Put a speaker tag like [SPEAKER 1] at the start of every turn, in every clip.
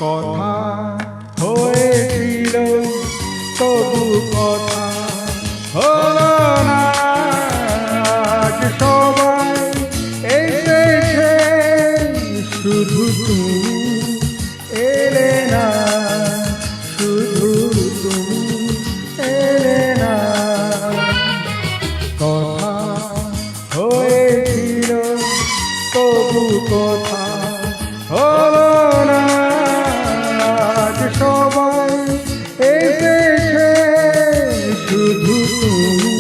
[SPEAKER 1] কথা হয়েছিল তবু কথা হলো না। আজ সবাই এসেছে শুধু তুমি এলে না, শুধু তুমি এলে না। কথা হয়েছিল তবু কথা হলো না। আজ সবাই এসেছে শুধু তুমি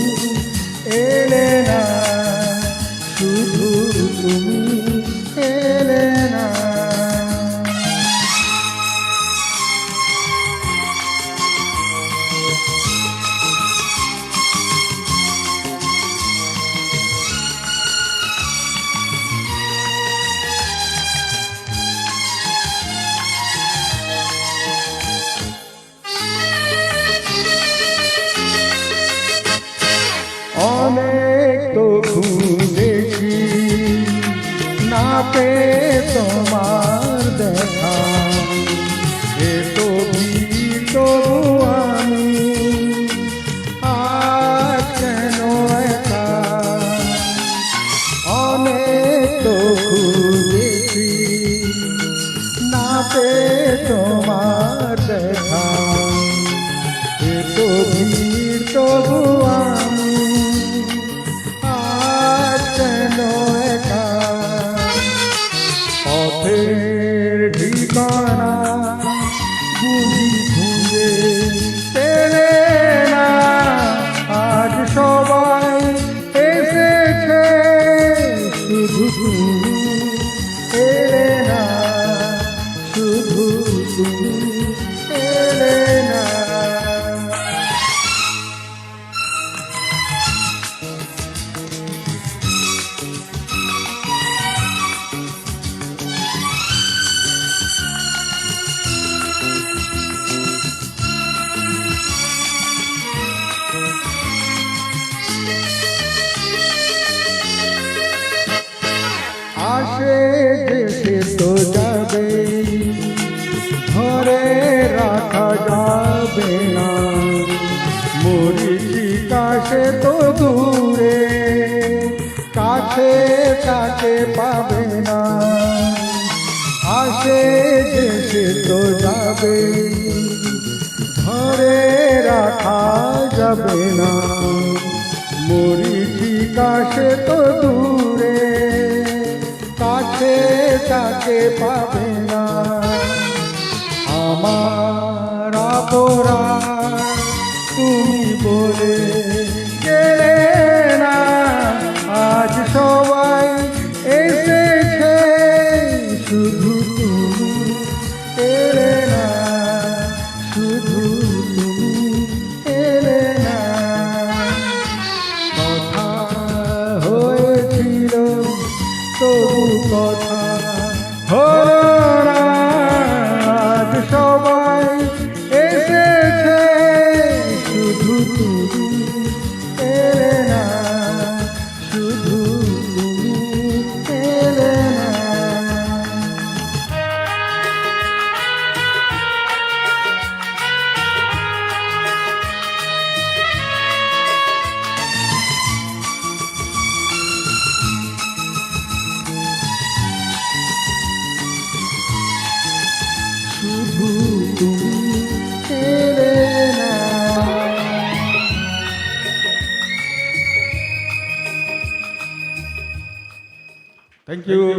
[SPEAKER 1] এলে না, শুধু তুমি এলে না। অনেক তো খুঁজেছি না পেয়ে তোমার দেখা, এ তো তবু আমি আজ কেন একা। অনেক তো খুঁজেছি না পেয়ে তোমার দেখা, এ তো তবু আমি আজ কেন একা। পথের ঠিকানা বুঝি খুঁজে পেলে না। আজ সবাই এসেছে শুধু তুমি এলে না, শুধু তুমি এলে না। আসে দেশে তো যাবে, ধরে রাখা যাবে না। মরীচিকা সে তো দূরে, কাছে কাছে পাবে না। আসে দেশে তো যাবে, ধরে রাখা যাবে না। মরীচিকা সে তো দূরে, কাছে তাকে পাবে না। আমার অপরাধ তুমি বলে গেলে না। আজ সবাই এসেছে শুধু তুমি এলে না, শুধু তুমি এলে না। কথা হয়েছিল তবু কথা হলো না। আজ সবাই এসেছে শুধু তুমি এলে না, শুধু তুমি এলে না। শুধু তুমি এলে না। Thank you.